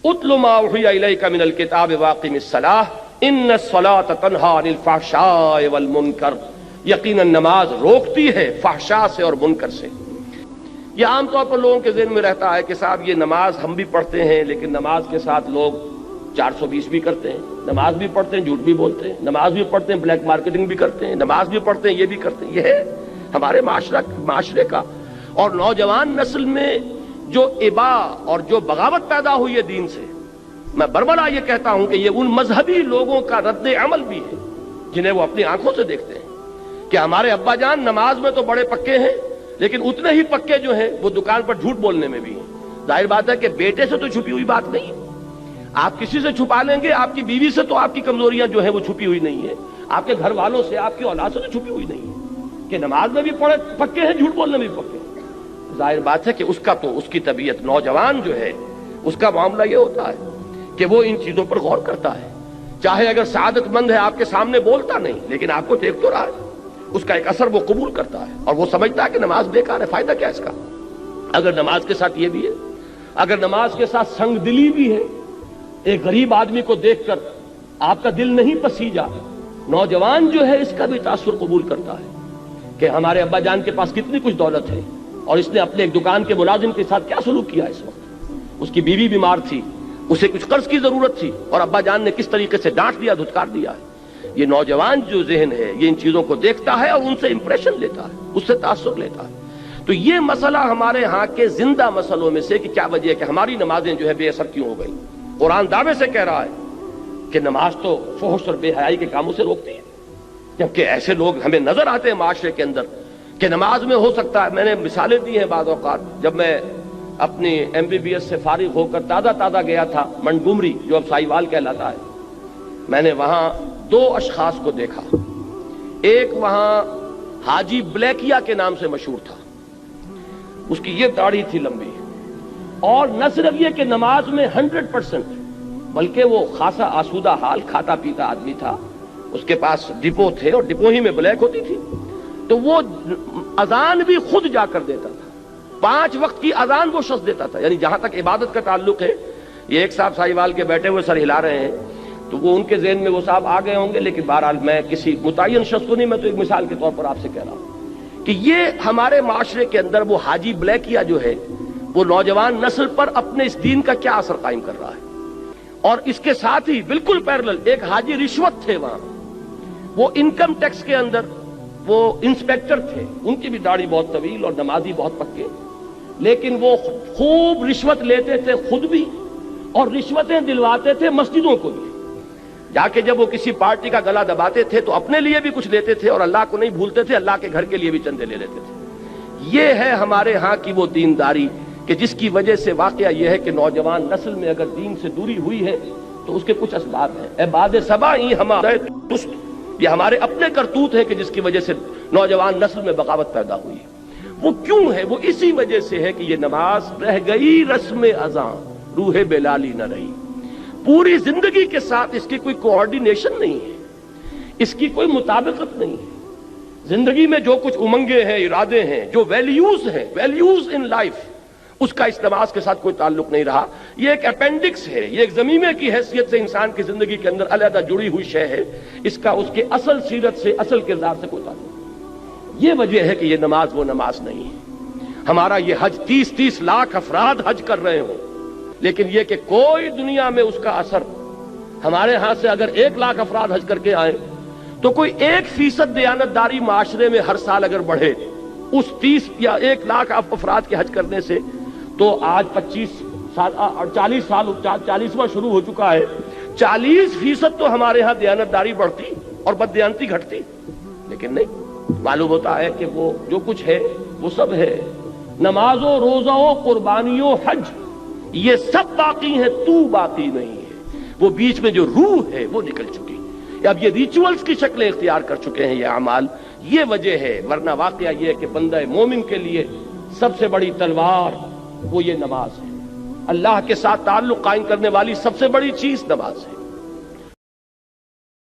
اتل ما اوحی الیک من الکتاب واقم الصلاۃ ان الصلاۃ تنہی عن الفحشاء والمنکر، یقیناً نماز روکتی ہے فحشاء سے اور منکر سے۔ یہ عام طور پر لوگوں کے ذہن میں رہتا ہے کہ صاحب یہ نماز ہم بھی پڑھتے ہیں لیکن نماز کے ساتھ لوگ 420 بھی کرتے ہیں، نماز بھی پڑھتے ہیں جھوٹ بھی بولتے ہیں، نماز بھی پڑھتے ہیں بلیک مارکیٹنگ بھی کرتے ہیں، نماز بھی پڑھتے ہیں یہ بھی کرتے ہیں۔ یہ ہے ہمارے معاشرے کا اور نوجوان نسل میں جو ابا اور جو بغاوت پیدا ہوئی ہے دین سے۔ میں بربلا یہ کہتا ہوں کہ یہ ان مذہبی لوگوں کا رد عمل بھی ہے جنہیں وہ اپنی آنکھوں سے دیکھتے ہیں کہ ہمارے ابا جان نماز میں تو بڑے پکے ہیں لیکن اتنے ہی پکے جو ہیں وہ دکان پر جھوٹ بولنے میں بھی ہیں۔ ظاہر بات ہے کہ بیٹے سے تو چھپی ہوئی بات نہیں ہے، آپ کسی سے چھپا لیں گے، آپ کی بیوی سے تو آپ کی کمزوریاں جو ہیں وہ چھپی ہوئی نہیں ہے، آپ کے گھر والوں سے آپ کی اولاد سے تو چھپی ہوئی نہیں ہے کہ نماز میں بھی پکے ہیں جھوٹ بولنے میں بھی پکے ہیں۔ ظاہر بات ہے کہ اس کی طبیعت نوجوان جو ہے اس کا معاملہ یہ ہوتا ہے کہ وہ ان چیزوں پر غور کرتا ہے، چاہے اگر سعادت مند ہے آپ کے سامنے بولتا نہیں لیکن آپ کو دیکھ تو رہا ہے، اس کا ایک اثر وہ قبول کرتا ہے اور وہ سمجھتا ہے کہ نماز بیکار ہے، فائدہ کیا اس کا؟ اگر نماز کے ساتھ یہ بھی ہے، اگر نماز کے ساتھ سنگ دلی بھی ہے، ایک غریب آدمی کو دیکھ کر آپ کا دل نہیں پسیجا، نوجوان جو ہے اس کا بھی تاثر قبول کرتا ہے کہ ہمارے ابا جان کے پاس کتنی کچھ دولت ہے اور اس نے اپنے ایک دکان کے ملازم کے ساتھ کیا سلوک کیا اس وقت، اس کی بیوی بیمار تھی، اسے کچھ قرض کی ضرورت تھی اور ابا جان نے کس طریقے سے ڈانٹ دیا، دھتکار دیا ہے۔ یہ نوجوان جو ذہن ہے یہ ان چیزوں کو دیکھتا ہے اور ان سے امپریشن لیتا ہے، اس سے تاثر لیتا ہے۔ تو یہ مسئلہ ہمارے ہاں کے زندہ مسئلوں میں سے کہ کیا وجہ ہے کہ ہماری نمازیں جو ہے بے اثر کیوں ہو گئی۔ قرآن دعوے سے کہہ رہا ہے کہ نماز تو فحش اور بے حیائی کے کاموں سے روکتی ہے، جبکہ ایسے لوگ ہمیں نظر آتے ہیں معاشرے کے اندر کہ نماز میں ہو سکتا ہے۔ میں نے مثالیں دی ہیں بعض اوقات، جب میں اپنی MBBS سے فارغ ہو کر تازہ گیا تھا منٹگومری جو اب سائیوال کہلاتا ہے، میں نے وہاں 2 اشخاص کو دیکھا۔ ایک وہاں حاجی بلیکیا کے نام سے مشہور تھا، اس کی یہ داڑھی تھی لمبی، اور نہ صرف یہ کہ نماز میں 100% بلکہ وہ خاصا آسودہ حال کھاتا پیتا آدمی تھا، اس کے پاس ڈپو تھے اور ڈپو ہی میں بلیک ہوتی تھی، تو وہ اذان بھی خود جا کر دیتا تھا، 5 وقت کی اذان وہ شخص دیتا تھا۔ یعنی جہاں تک عبادت کا تعلق ہے، یہ ایک صاحب سائیوال کے بیٹھے ہوئے سر ہلا رہے ہیں تو وہ ان کے ذہن میں وہ صاحب آ گئے ہوں گے، لیکن بہرحال میں کسی متعین شخص کو نہیں، میں تو ایک مثال کے طور پر آپ سے کہہ رہا ہوں کہ یہ ہمارے معاشرے کے اندر وہ حاجی بلیکیا جو ہے وہ نوجوان نسل پر اپنے اس دین کا کیا اثر قائم کر رہا ہے۔ اور اس کے ساتھ ہی بالکل پیرلل ایک حاجی رشوت تھے، وہاں وہ انکم ٹیکس کے اندر وہ انسپیکٹر تھے، ان کی بھی داڑھی بہت طویل اور نمازی بہت پکے، لیکن وہ خوب رشوت لیتے تھے خود بھی اور رشوتیں دلواتے تھے مسجدوں کو بھی۔ جا کے جب وہ کسی پارٹی کا گلا دباتے تھے تو اپنے لیے بھی کچھ لیتے تھے اور اللہ کو نہیں بھولتے تھے، اللہ کے گھر کے لیے بھی چندے لے لیتے تھے۔ یہ ہے ہمارے ہاں کی وہ دینداری کہ جس کی وجہ سے واقعہ یہ ہے کہ نوجوان نسل میں اگر دین سے دوری ہوئی ہے تو اس کے کچھ اسباب ہیں۔ اے باد صبا ہی ہمارے دست، یہ ہمارے اپنے کرتوت ہے کہ جس کی وجہ سے نوجوان نسل میں بغاوت پیدا ہوئی ہے۔ وہ کیوں ہے؟ وہ اسی وجہ سے ہے کہ یہ نماز رہ گئی رسم اذاں، روح بلالی نہ رہی۔ پوری زندگی کے ساتھ اس کی کوئی کوآرڈینیشن نہیں ہے، اس کی کوئی مطابقت نہیں ہے۔ زندگی میں جو کچھ امنگیں ہیں، ارادے ہیں، جو ویلیوز ہیں، ویلیوز ان لائف، اس کا اس نماز کے ساتھ کوئی تعلق نہیں رہا۔ یہ ایک اپینڈکس ہے، یہ ایک ضمیمے کی حیثیت سے انسان کی زندگی کے اندر علیحدہ جڑی ہوئی شے ہے، اس کا اس کے اصل سیرت سے، اصل کردار سے کوئی تعلق نہیں۔ یہ وجہ ہے کہ یہ نماز وہ نماز نہیں ہے۔ ہمارا یہ حج 30 لاکھ افراد حج کر رہے ہوں، لیکن یہ کہ کوئی دنیا میں اس کا اثر، ہمارے ہاں سے اگر 1 لاکھ افراد حج کر کے آئیں تو کوئی 1% دیانتداری معاشرے میں ہر سال اگر بڑھے اس 30 یا 1 لاکھ افراد کے حج کرنے سے، تو آج 25 سال اور 40 سال 40واں شروع ہو چکا ہے، 40% تو ہمارے ہاں دیانتداری بڑھتی اور بددیانتی گھٹتی، لیکن نہیں، معلوم ہوتا ہے کہ وہ جو کچھ ہے وہ سب ہے۔ نماز و روزہ و قربانی و حج یہ سب باقی ہیں، تو باقی نہیں ہے۔ وہ بیچ میں جو روح ہے وہ نکل چکی، اب یہ ریچولز کی شکلیں اختیار کر چکے ہیں یہ اعمال۔ یہ وجہ ہے، ورنہ واقعہ یہ ہے کہ بندہ مومن کے لیے سب سے بڑی تلوار وہ یہ نماز ہے، اللہ کے ساتھ تعلق قائم کرنے والی سب سے بڑی چیز نماز ہے۔